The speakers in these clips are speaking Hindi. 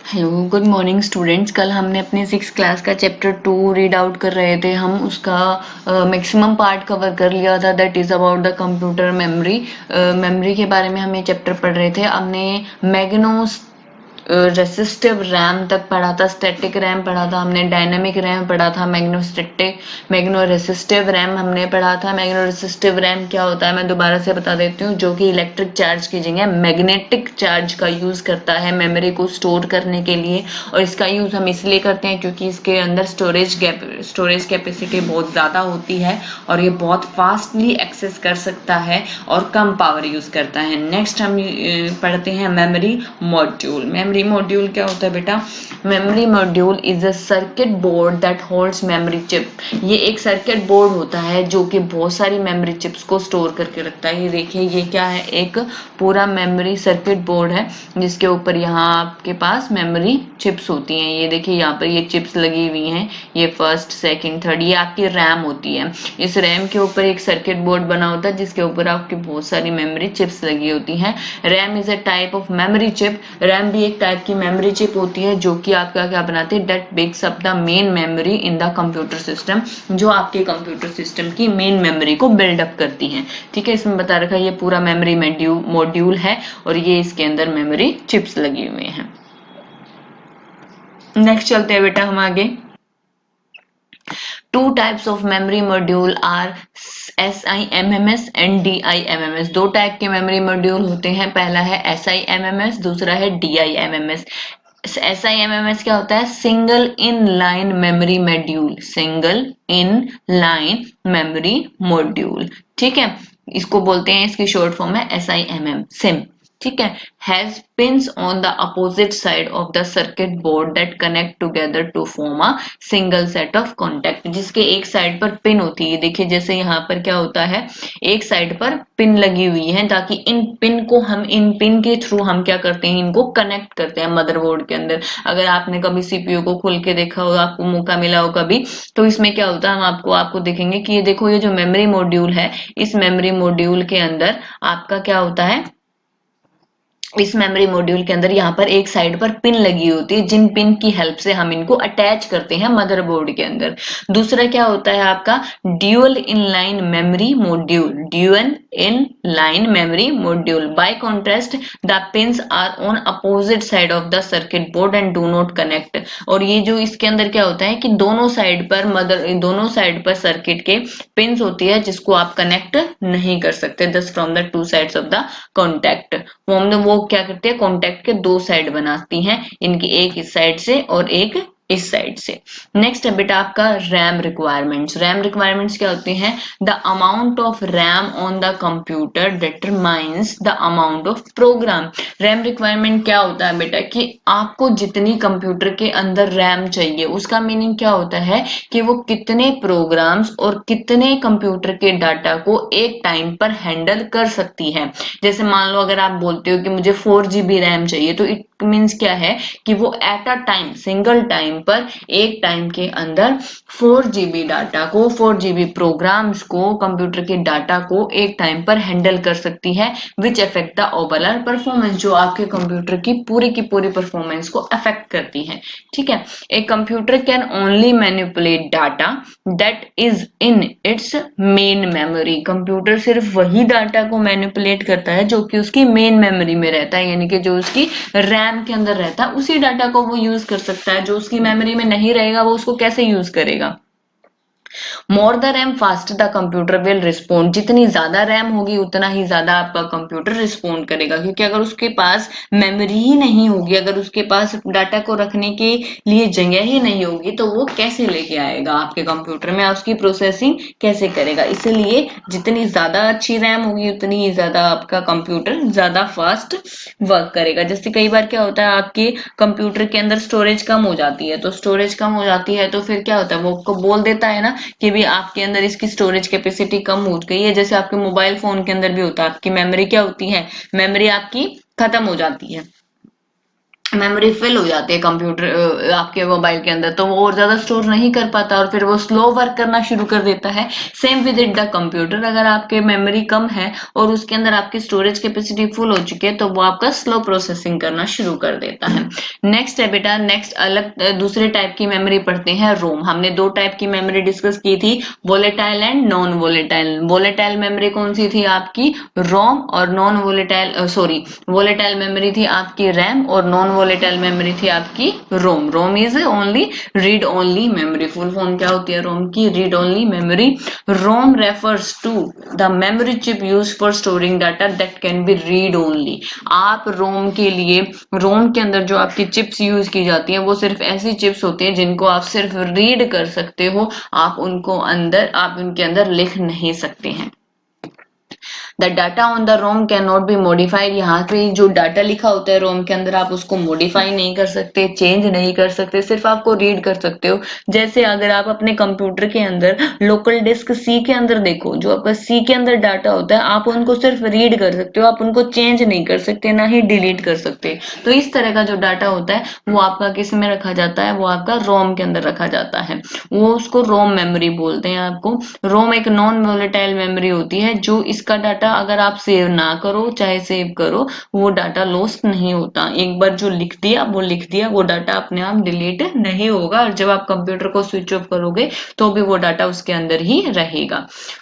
Hello good morning students. कल हमने अपने 6 क्लास का चैप्टर 2 रीड आउट कर रहे थे। हम उसका मैक्सिमम पार्ट कवर कर लिया था, that is about the computer memory. Memory के बारे में हम ये चैप्टर पढ़ रहे थे। हमने मैग्नो रेसिस्टिव रैम तक पढ़ा था, स्टैटिक रैम पढ़ा था, हमने डायनामिक रैम पढ़ा था, मैग्नो रेसिस्टिव रैम हमने पढ़ा था। मैग्नो रेसिस्टिव रैम क्या होता है मैं दोबारा से बता देती हूँ, जो कि इलेक्ट्रिक चार्ज की जगह मैग्नेटिक चार्ज का यूज करता है मेमोरी को स्टोर करने के लिए। और इसका यूज हम इसलिए करते हैं क्योंकि इसके अंदर स्टोरेज कैपेसिटी बहुत ज्यादा होती है और ये बहुत फास्टली एक्सेस कर सकता है और कम पावर यूज करता है। नेक्स्ट हम पढ़ते हैं मेमोरी मॉड्यूल। मेमोरी मॉड्यूल क्या होता है बेटा? Memory module is a circuit board that holds memory chip. ये एक सर्किट बोर्ड होता है जो कि बहुत सारी मेमोरी चिप्स को स्टोर करके रखता है। ये देखिए, ये क्या है? एक पूरा मेमोरी सर्किट बोर्ड है जिसके ऊपर यहाँ आपके पास मेमोरी चिप्स होती हैं। ये देखिए, यहाँ पर ये चिप्स लगी हुई हैं, ये फर्स्ट सेकंड थर्ड, ये आपकी रैम होती है। इस रैम के ऊपर एक सर्किट बोर्ड बना होता है जिसके ऊपर आपकी बहुत सारी मेमोरी चिप्स लगी होती हैं। RAM is a type of memory chip. RAM भी एक टाइप की मेमोरी चिप होती है जो कि आपका क्या बनाती है? That builds up the main memory in the computer system, जो आपके कंप्यूटर सिस्टम की मेन मेमोरी को बिल्डअप करती हैं। ठीक है, इसमें बता रखा है ये पूरा मेमोरी मॉड्यूल है और ये इसके अंदर मेमोरी चिप्स लगी हुई हैं। नेक्स्ट चलते हैं बेटा हम आगे। Two types of memory module are SIMMS and DIMMS। दो टाइप के मेमोरी मॉड्यूल होते हैं, पहला है SIMMS, दूसरा है DIMMS। SIMMS क्या होता है? Single in line memory module, single in line memory module. ठीक है, इसको बोलते हैं, इसकी शॉर्ट फॉर्म है SIMM, सिम। ठीक है, has pins on the opposite side of the circuit board that connect together to form a single set of contact. जिसके एक साइड पर पिन होती है। देखिए, जैसे यहाँ पर क्या होता है, एक साइड पर पिन लगी हुई है ताकि इन पिन के थ्रू हम क्या करते हैं, इनको कनेक्ट करते हैं मदरबोर्ड के अंदर। अगर आपने कभी सीपीयू को खोल के देखा हो, आपको मौका मिला हो कभी, तो इसमें क्या होता है, हम आपको देखेंगे कि ये देखो, ये जो मेमोरी मॉड्यूल है, इस मेमोरी मॉड्यूल के अंदर आपका क्या होता है, इस मेमोरी मॉड्यूल के अंदर यहाँ पर एक साइड पर पिन लगी होती है, जिन पिन की हेल्प से हम इनको अटैच करते हैं मदरबोर्ड के अंदर। दूसरा क्या होता है आपका? Dual inline memory module, dual in line memory module. By contrast the pins are on opposite side of the circuit board and do not connect. और ये जो इसके अंदर क्या होता है कि दोनों साइड पर सर्किट के पिन्स होती है जिसको आप कनेक्ट नहीं कर सकते। दस from the two sides of the contact, वो क्या करते हैं, कॉन्टैक्ट के दो साइड बनाती हैं, इनकी एक इस साइड से और एक इस साइड से। नेक्स्ट है बेटा आपका रैम रिक्वायरमेंट्स। रैम रिक्वायरमेंट्स क्या होती हैं? The amount of RAM on the computer determines the amount of program. RAM requirement क्या होता है बेटा कि आपको जितनी कंप्यूटर के अंदर रैम चाहिए, उसका मीनिंग क्या होता है कि वो कितने प्रोग्राम्स और कितने कंप्यूटर के डाटा को एक टाइम पर हैंडल कर सकती है। जैसे मान लो अगर आप बोलते हो कि मुझे 4 GB रैम चाहिए, तो इट मीन्स क्या है कि वो at a time, single time पर, एक टाइम के अंदर 4 GB डाटा को, 4 GB प्रोग्राम्स को, कंप्यूटर के डाटा को एक टाइम पर हैंडल कर सकती है, which affect the overall performance, जो आपके कंप्यूटर की पूरी परफॉर्मेंस को अफेक्ट करती है। ठीक है, a computer can only manipulate data that is in its main memory. Computer सिर्फ वही डाटा को मैनिपुलेट करता है जो कि उसकी मेन मेमोरी में रहता है, यानी कि जो उसकी रैम के अंदर रहता है, उसी डाटा को वो यूज कर सकता है। जो उसकी मेमोरी में नहीं रहेगा वो उसको कैसे यूज करेगा? More the RAM fast the computer will respond. जितनी ज्यादा रैम होगी उतना ही ज्यादा आपका कंप्यूटर रिस्पोंड करेगा, क्योंकि अगर उसके पास मेमोरी ही नहीं होगी, अगर उसके पास डाटा को रखने के लिए जगह ही नहीं होगी, तो वो कैसे लेके आएगा आपके कंप्यूटर में, उसकी प्रोसेसिंग कैसे करेगा? इसीलिए जितनी ज्यादा अच्छी रैम होगी उतनी ही ज्यादा आपका कंप्यूटर ज्यादा फास्ट वर्क करेगा। जैसे कई बार क्या होता है, आपके कंप्यूटर के अंदर स्टोरेज कम हो जाती है, तो स्टोरेज कम हो जाती है तो फिर क्या होता है, वो आपको बोल देता है ना कि भी आपके अंदर इसकी स्टोरेज कैपेसिटी कम हो गई है। जैसे आपके मोबाइल फोन के अंदर भी होता है, आपकी मेमोरी क्या होती है, मेमोरी आपकी खत्म हो जाती है। मेमोरी फिल हो जाती है कंप्यूटर आपके मोबाइल के अंदर, तो वो और ज्यादा स्टोर नहीं कर पाता और फिर वो स्लो वर्क करना शुरू कर देता है। Same with it the computer, अगर आपके मेमोरी कम है और उसके अंदर आपकी स्टोरेज कैपेसिटी फुल हो चुकी है तो वो आपका स्लो प्रोसेसिंग करना शुरू कर देता है। नेक्स्ट है बेटा, नेक्स्ट अलग दूसरे टाइप की मेमोरी पढ़ते हैं, रोम। हमने दो टाइप की मेमोरी डिस्कस की थी, volatile and non volatile. Volatile memory कौन सी थी आपकी, रोम, और non volatile sorry volatile memory थी आपकी रैम, और नॉन वोलेटाइल मेमोरी थी आपकी ROM. ROM is only read only memory. Full form क्या होती है रोम की, read only memory. ROM refers to the memory chip use for storing data that can be read only. आप रोम के लिए, रोम के अंदर जो आपकी चिप्स यूज की जाती हैं वो सिर्फ ऐसी चिप्स होती हैं जिनको आप सिर्फ रीड कर सकते हो, आप उनके अंदर लिख नहीं सकते हैं। The data on the ROM can not be modified. यहाँ पे जो डाटा लिखा होता है रोम के अंदर आप उसको मॉडिफाई नहीं कर सकते, चेंज नहीं कर सकते, सिर्फ आपको रीड कर सकते हो। जैसे अगर आप अपने कंप्यूटर के अंदर लोकल डिस्क सी के अंदर देखो, जो आपका सी के अंदर डाटा होता है आप उनको सिर्फ रीड कर सकते हो, आप उनको चेंज नहीं कर सकते, ना ही डिलीट कर सकते। तो इस तरह का जो डाटा होता है वो आपका किस में रखा जाता है, वो आपका रोम के अंदर रखा जाता है, वो उसको रोम मेमोरी बोलते हैं। आपको रोम एक नॉन वोलेटाइल मेमोरी होती है, जो इसका डाटा अगर आप सेव ना करो चाहे सेव करो वो डाटा लॉस्ट नहीं होता। एक बार जो लिख दिया वो लिख दिया, वो डाटा अपने आप डिलीट नहीं होगा, और जब आप कंप्यूटर को स्विच ऑफ करोगे तो भी वो डाटा उसके अंदर ही रहेगा।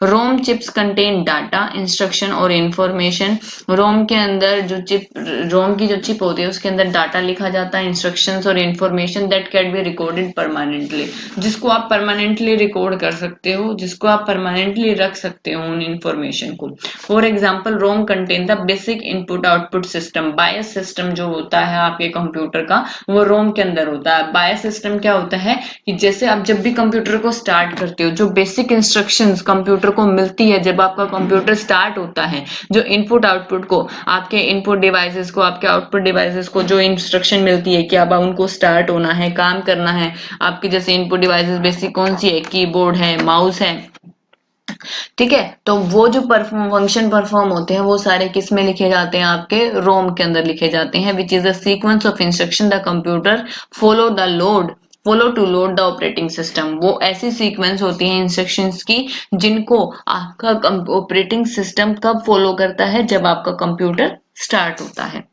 ROM chips contain data, instruction और इंफॉर्मेशन। रोम के अंदर रोम की जो चिप होती है उसके अंदर डाटा लिखा जाता है, इंस्ट्रक्शंस और information that can be recorded permanently, जिसको आप परमानेंटली रिकॉर्ड कर सकते हो, जिसको आप परमानेंटली रख सकते हो उन इंफॉर्मेशन को। For example ROM contain the basic input output system. BIOS system जो होता है आपके कंप्यूटर का वो रोम के अंदर होता है। बायस सिस्टम क्या होता है कि जैसे आप जब भी कंप्यूटर को स्टार्ट करते हो, जो बेसिक इंस्ट्रक्शंस कंप्यूटर को मिलती है जब आपका कंप्यूटर स्टार्ट होता है, जो इनपुट आउटपुट को, आपके इनपुट डिवाइसेस को, आपके आउटपुट डिवाइसेस को जो इंस्ट्रक्शन मिलती है कि अब उनको स्टार्ट होना है, काम करना है, आपके जैसे इनपुट डिवाइसेस बेसिक कौन सी है, कीबोर्ड है, माउस है, ठीक है। तो वो जो फंक्शन परफॉर्म होते हैं वो सारे किस में लिखे जाते हैं, आपके रोम के अंदर लिखे जाते हैं, which is the sequence of instruction the computer follow to load the operating system. वो ऐसी सीक्वेंस होती है इंस्ट्रक्शंस की जिनको आपका ऑपरेटिंग सिस्टम कब फॉलो करता है, जब आपका कंप्यूटर स्टार्ट होता है।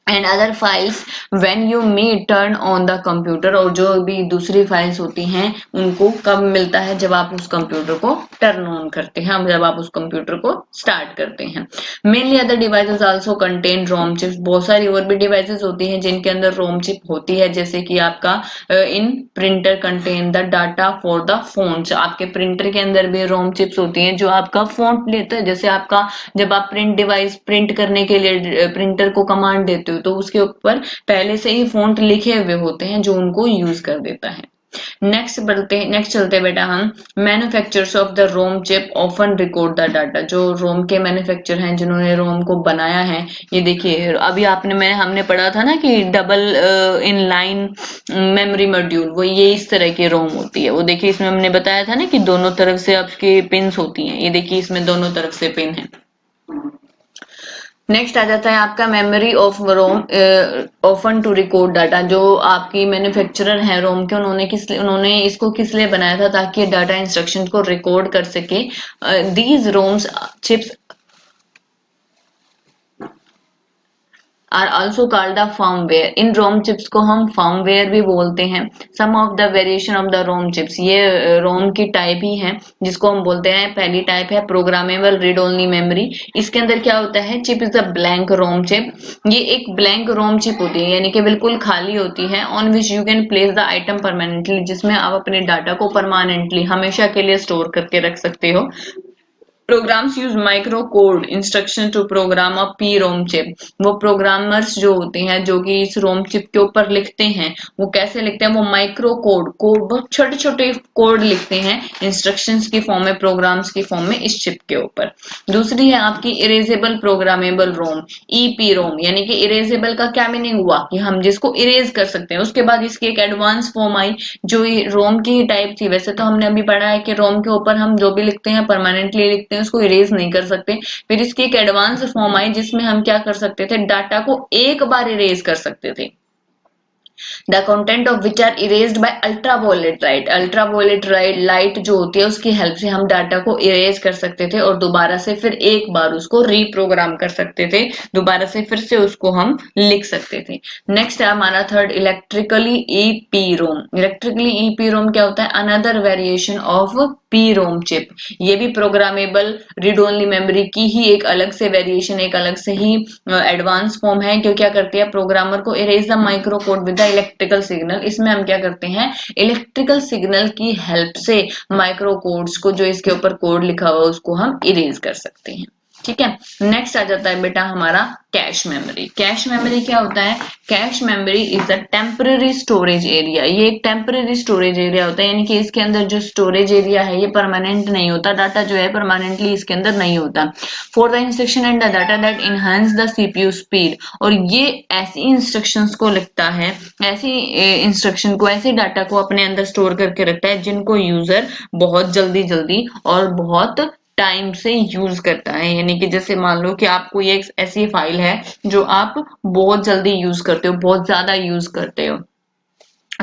And other files when you me turn on the computer, और जो भी दूसरी फाइल्स होती हैं उनको कब मिलता है, जब आप उस कंप्यूटर को टर्न ऑन करते हैं, जब आप उस कंप्यूटर को स्टार्ट करते हैं। Mainly other devices also contain ROM chips. बहुत सारी और भी डिवाइसेस होती हैं जिनके अंदर रोम चिप होती है, जैसे कि आपका in printer contain the data for the fonts. आपके प्रिंटर के अंदर भी रोम चिप्स होती हैं जो आपका फोन लेता है, जैसे आपका जब आप प्रिंट करने के लिए प्रिंटर को कमांड देते हो तो उसके ऊपर पहले से ही फॉन्ट लिखे हुए होते हैं जो उनको यूज कर देता है। नेक्स्ट चलते हैं बेटा हम, manufacturers of the ROM chip often record the data. जो रोम के मैन्युफैक्चर हैं जिन्होंने रोम को बनाया है, ये देखिए अभी हमने पढ़ा था ना कि double in line memory module, वो ये इस तरह की रोम होती है। वो देखिए इसमें हमने बताया था ना कि दोनों तरफ से आपके पिन्स होती हैं, ये देखिए इसमें दोनों तरफ से पिन है। नेक्स्ट आ जाता है आपका memory of ROM often to record data. जो आपकी मैन्युफैक्चरर है रोम के, उन्होंने इसको किस लिए बनाया था, ताकि डाटा इंस्ट्रक्शन को रिकॉर्ड कर सके। These ROMs chips are also called the firmware. इन रोम चिप्स को हम फर्मवेयर भी बोलते हैं। Some of the variation of the ROM chips, ये रोम की टाइप ही है जिसको हम बोलते हैं। पहली टाइप है प्रोग्रामेबल रीड ओनली मेमोरी। इसके अंदर क्या होता है, chip is a blank ROM chip. ये एक ब्लैंक रोम चिप होती है, यानी कि बिल्कुल खाली होती है। On which you can place the item permanently, जिसमें आप अपने डाटा को परमानेंटली हमेशा के लिए स्टोर करके रख सकते हो। Programs use micro code instruction to program a P ROM chip. वो प्रोग्रामर्स जो होते हैं जो कि इस रोम चिप के ऊपर लिखते हैं, वो कैसे लिखते हैं, वो माइक्रो कोड बहुत छोटे छोटे कोड लिखते हैं इंस्ट्रक्शंस की फॉर्म में, प्रोग्राम्स की फॉर्म में इस चिप के ऊपर। दूसरी है आपकी इरेजेबल प्रोग्रामेबल रोम, ईपी रोम। यानी कि इरेजेबल का क्या मीनिंग हुआ कि हम जिसको इरेज कर सकते हैं। उसके बाद इसकी एक एडवांस फॉर्म आई जो रोम की ही टाइप थी। वैसे तो हमने अभी पढ़ा है कि रोम के ऊपर हम जो भी लिखते हैं परमानेंटली लिखते हैं, सकते हैं, उसको इरेज नहीं कर सकते। फिर इसकी एक एडवांस फॉर्म आई जिसमें हम क्या कर सकते थे, डाटा को एक बार इरेज कर सकते थे, the content of which are erased by ultraviolet light. Ultraviolet light जो होती है उसकी हेल्प से हम डाटा को इरेज कर सकते थे और दोबारा से फिर एक बार उसको रीप्रोग्राम कर सकते थे, दोबारा से फिर से उसको हम लिख सकते थे। नेक्स्ट है हमारा थर्ड, इलेक्ट्रिकली ईपीरोम। इलेक्ट्रिकली ईपीरोम क्या होता है, अनदर वेरिएशन ऑफ पीरोम चिप। ये भी प्रोग्रामेबल रीड ओनली मेमोरी की ही एक अलग से वेरिएशन, एक अलग से ही एडवांस फॉर्म है। क्यों क्या करती है, प्रोग्रामर को erase the micro code with the electrical signal. इसमें हम क्या करते हैं, इलेक्ट्रिकल सिग्नल की हेल्प से माइक्रो कोड्स को, जो इसके ऊपर कोड लिखा हुआ है, उसको हम इरेज कर सकते हैं। ठीक है, नेक्स्ट आ जाता है बेटा हमारा कैश मेमोरी। कैश मेमोरी क्या होता है, cache memory is a temporary storage area. ये एक टेम्पररी स्टोरेज एरिया होता है, यानी कि इसके अंदर जो स्टोरेज एरिया है ये परमानेंट नहीं होता, डाटा जो है परमानेंटली इसके अंदर नहीं होता। For the instruction and the data that enhance the CPU speed. और ये ऐसी इंस्ट्रक्शंस को लिखता है, ऐसी इंस्ट्रक्शन को, ऐसे डाटा को अपने अंदर स्टोर करके रखता है जिनको यूजर बहुत जल्दी जल्दी और बहुत टाइम से यूज करता है। यानी कि जैसे मान लो कि आपको ये एक ऐसी फाइल है जो आप बहुत जल्दी यूज करते हो, बहुत ज्यादा यूज करते हो,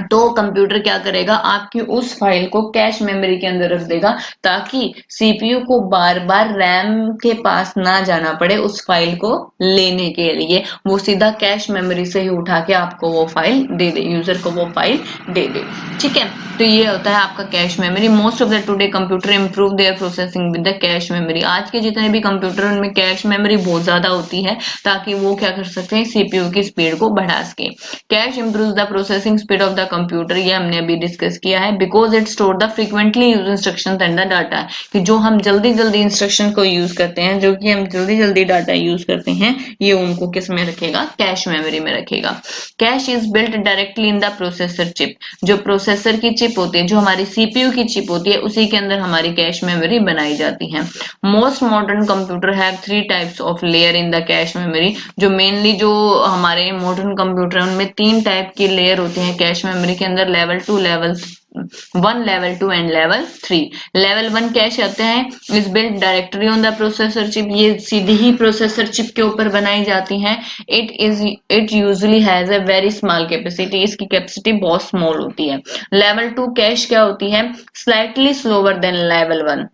तो कंप्यूटर क्या करेगा, आपकी उस फाइल को कैश मेमोरी के अंदर रख देगा, ताकि सीपीयू को बार बार रैम के पास ना जाना पड़े उस फाइल को लेने के लिए। वो सीधा कैश मेमोरी से ही उठा के आपको वो फाइल दे दे, यूजर को वो फाइल दे दे। ठीक है, तो ये होता है आपका cache memory. Most of the today computer improve there processing with the cache memory. आज के जितने भी कंप्यूटर उनमें कैश मेमोरी बहुत ज्यादा होती है, ताकि वो क्या कर सकते हैं, सीपीयू की स्पीड को बढ़ा सके। Cash improves the processing speed of the computer, ये हमने अभी डिस्कस किया है, because it store the frequently use instruction and the data. कि जो हम जल्दी जल्दी इंस्ट्रक्शन को यूज करते हैं, जो कि हम जल्दी जल्दी डाटा यूज करते हैं, ये उनको किस में रखेगा, कैश मेमोरी में रखेगा। Cash is built directly in the processor chip. जो प्रोसेसर की चिप होती है, जो हमारी सीपीयू की चिप होती है, उसी के अंदर हमारी कैश मेमोरी बनाई जाती है। Most modern computer have 3 types of layer in the cache memory. जो मेनली जो हमारे मॉडर्न कंप्यूटर है उनमें 3 टाइप की लेयर होती हैं कैश मेमोरी के अंदर, level 2, level 1, level 2 and level 3। Level 1 cash आते हैं, is built directly on the processor chip. ये सीधी ही प्रोसेसर चिप के ऊपर बनाई जाती हैं। It usually has a very small capacity. इसकी कैपेसिटी बहुत स्मॉल होती है। लेवल 2 कैश क्या होती है, slightly slower then level 1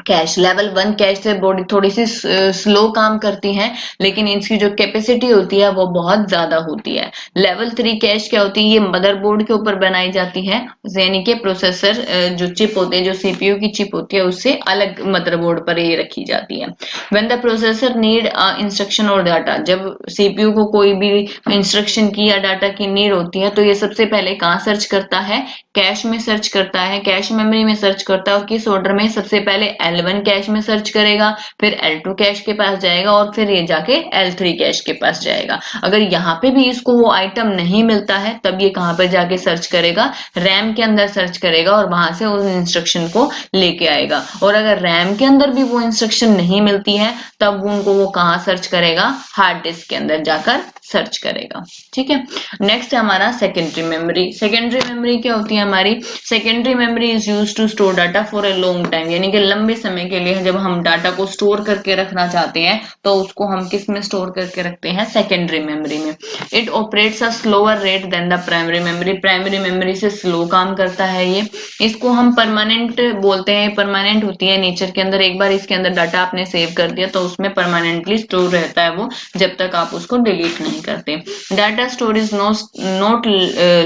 cash. Level 1 cash से बॉडी थोड़ी सी स्लो काम करती है, लेकिन इसकी जो कैपेसिटी होती है वो बहुत ज्यादा होती है। लेवल 3 कैश क्या होती है, ये मदरबोर्ड के ऊपर बनाई जाती है, यानी कि प्रोसेसर जो चिप होते हैं, जो सीपीयू की चिप होती है, उससे अलग मदरबोर्ड पर ये रखी जाती है। When the processor need instruction और डाटा, जब सीपीयू को कोई भी इंस्ट्रक्शन की या डाटा की नीड होती है, तो ये सबसे पहले कहाँ सर्च करता है, कैश में सर्च करता है, कैश मेमोरी में सर्च करता है। और किस ऑर्डर में, सबसे पहले L1 कैश में सर्च करेगा, फिर L2 कैश के पास जाएगा और फिर ये जाके L3 कैश के पास जाएगा। अगर यहाँ पे भी इसको वो आइटम नहीं मिलता है, तब ये कहाँ पर जाके सर्च करेगा, रैम के अंदर सर्च करेगा और वहां से उस इंस्ट्रक्शन को लेके आएगा। और अगर रैम के अंदर भी वो इंस्ट्रक्शन नहीं मिलती है, तब उनको वो कहाँ सर्च करेगा, हार्ड डिस्क के अंदर जाकर सर्च करेगा। ठीक है, नेक्स्ट है हमारा सेकेंडरी मेमोरी। सेकेंडरी मेमोरी क्या होती है हमारी, secondary memory is used to store data for a long time. यानी कि लंबे समय के लिए जब हम डाटा को स्टोर करके रखना चाहते हैं, तो उसको हम किस में स्टोर करके रखते हैं, सेकेंडरी मेमोरी में। It operates a slower rate than the primary memory. Primary memory से स्लो काम करता है ये। इसको हम परमानेंट बोलते हैं, परमानेंट होती है नेचर के अंदर। एक बार इसके अंदर डाटा आपने सेव कर दिया तो उसमें परमानेंटली स्टोर रहता है वो, जब तक आप उसको डिलीट नहीं करते। Data store is not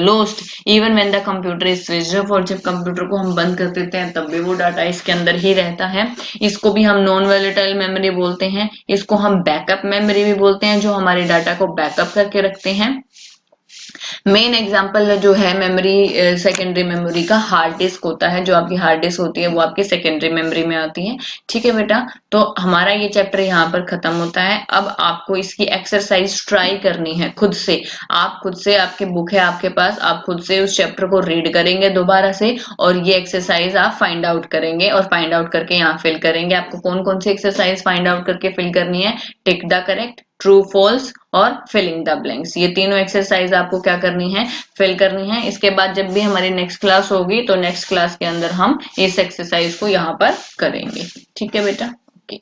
lost even when the computer is switched off. और जब कंप्यूटर को हम बंद कर देते हैं तब भी वो डाटा इसके अंदर ही रहता है। इसको भी हम नॉन वोलेटाइल मेमोरी बोलते हैं। इसको हम बैकअप मेमोरी भी बोलते हैं, जो हमारे डाटा को बैकअप करके रखते हैं। मेन एग्जांपल जो है मेमोरी, सेकेंडरी मेमोरी का हार्ड डिस्क होता है। जो आपकी हार्ड डिस्क होती है वो आपकी सेकेंडरी मेमोरी में आती है। ठीक है बेटा, तो हमारा ये चैप्टर यहाँ पर खत्म होता है। अब आपको इसकी एक्सरसाइज ट्राई करनी है खुद से। आप खुद से, आपकी बुक है आपके पास, आप खुद से उस चैप्टर को रीड करेंगे दोबारा से, और ये एक्सरसाइज आप फाइंड आउट करेंगे और फाइंड आउट करके यहाँ फिल करेंगे। आपको कौन कौन सी एक्सरसाइज फाइंड आउट करके फिल करनी है, tick the correct, true false और फिलिंग द ब्लैंक्स। ये तीनों एक्सरसाइज आपको क्या करनी है, फिल करनी है। इसके बाद जब भी हमारी नेक्स्ट क्लास होगी तो नेक्स्ट क्लास के अंदर हम इस एक्सरसाइज को यहाँ पर करेंगे। ठीक है बेटा, ओके।